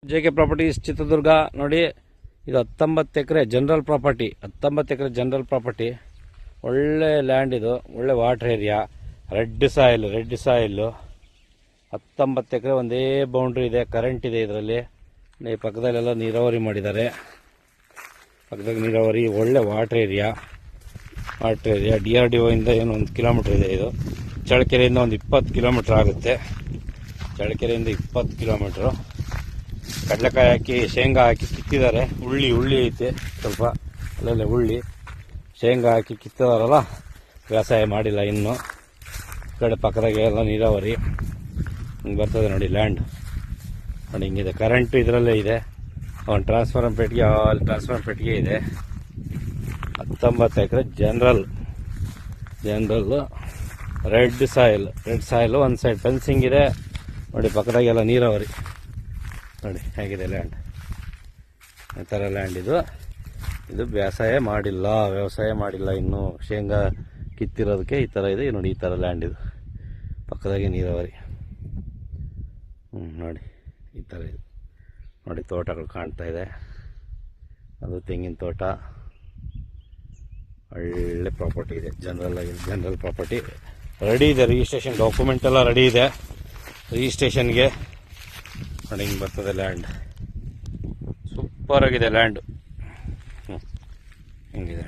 JK properties Chitradurga ನೋಡಿ. ಇದು 19 ಎಕರೆ general property. 19 ಎಕರೆ general property. ಒಳ್ಳೆ ಲ್ಯಾಂಡ್ ಇದು, ಒಳ್ಳೆ ವಾಟರ್ ಏರಿಯಾ, ರೆಡ್ ಸಾಯಿಲ್. 19 ಎಕರೆ ಒಂದೇ ಬೌಂಡ್ರಿ ಇದೆ, ಕರೆಂಟ್ ಇದೆ ಇದರಲ್ಲಿ. ಪಕ್ಕದಲ್ಲೆಲ್ಲ ನೀರಾವರಿ ಮಾಡಿದ್ದಾರೆ. ಪಕ್ಕದಾಗ ನೀರಾವರಿ, ಒಳ್ಳೆ ವಾಟರ್ ಏರಿಯಾ. DRDO ಇಂದ ಏನು 1 ಕಿಲೋಮೀಟರ್ ಇದೆ. ಇದು ಚಳ್ಳಕೆರೆಯಿಂದ ಒಂದು 20 ಕಿಲೋಮೀಟರ್ ಆಗುತ್ತೆ. ಚಳ್ಳಕೆರೆಯಿಂದ 20 ಕಿಲೋಮೀಟ್ರು. ಕಡಲೆಕಾಯಿ ಹಾಕಿ ಶೇಂಗಾ ಹಾಕಿ ಕಿತ್ತಿದ್ದಾರೆ. ಉಳ್ಳಿ ಐತೆ ಸ್ವಲ್ಪ, ಅಲ್ಲಲ್ಲೇ ಉಳ್ಳಿ. ಶೇಂಗಾ ಹಾಕಿ ಕಿತ್ತಿದಾರಲ್ಲ, ವ್ಯವಸಾಯ ಮಾಡಿಲ್ಲ ಇನ್ನು. ಈ ಕಡೆ ಪಕ್ಕದಾಗೆ ಎಲ್ಲ ನೀರಾವರಿ ಹಿಂಗೆ ಬರ್ತದೆ ನೋಡಿ ಲ್ಯಾಂಡ್. ನೋಡಿ ಹಿಂಗಿದೆ, ಕರೆಂಟು ಇದರಲ್ಲೇ ಇದೆ. ಒಂದು ಟ್ರಾನ್ಸ್ಫಾರ್ಮರ್ ಪೆಟ್ಟಿಗೆ ಇದೆ. 19 ಎಕರೆ ಜನರಲ್ ರೆಡ್ ಸಾಯಿಲ್. ಒಂದು ಸೈಡ್ ಫೆನ್ಸಿಂಗ್ ಇದೆ ನೋಡಿ, ಪಕ್ಕದಾಗೆಲ್ಲ ನೀರಾವರಿ. ನೋಡಿ ಹೇಗಿದೆ ಲ್ಯಾಂಡ್. ಈ ಥರ ಲ್ಯಾಂಡ್ ಇದು ವ್ಯವಸಾಯ ಮಾಡಿಲ್ಲ ಇನ್ನು. ಶೇಂಗಾ ಕಿತ್ತಿರೋದಕ್ಕೆ ಈ ಥರ ಇದೆ ನೋಡಿ. ಈ ಥರ ಲ್ಯಾಂಡ್ ಇದು, ಪಕ್ಕದಾಗೆ ನೀರಾವರಿ. ನೋಡಿ ಈ ಥರ ಇದೆ ನೋಡಿ. ತೋಟಗಳು ಕಾಣ್ತಾ ಇದೆ, ಅದು ತೆಂಗಿನ ತೋಟ. ಒಳ್ಳೆ ಪ್ರಾಪರ್ಟಿ ಇದೆ, ಜನರಲ್ ಪ್ರಾಪರ್ಟಿ. ರೆಡಿ ಇದೆ, ರಿಜಿಸ್ಟ್ರೇಷನ್ ಡಾಕ್ಯುಮೆಂಟ್ ಎಲ್ಲ ರೆಡಿ ಇದೆ. ರಿಜಿಸ್ಟ್ರೇಷನ್ಗೆ ನೋಡಿ ಹಿಂಗೆ ಬರ್ತದೆ ಲ್ಯಾಂಡ್. ಸೂಪರ್ ಆಗಿದೆ ಲ್ಯಾಂಡ್. ಹಿಂಗಿದೆ.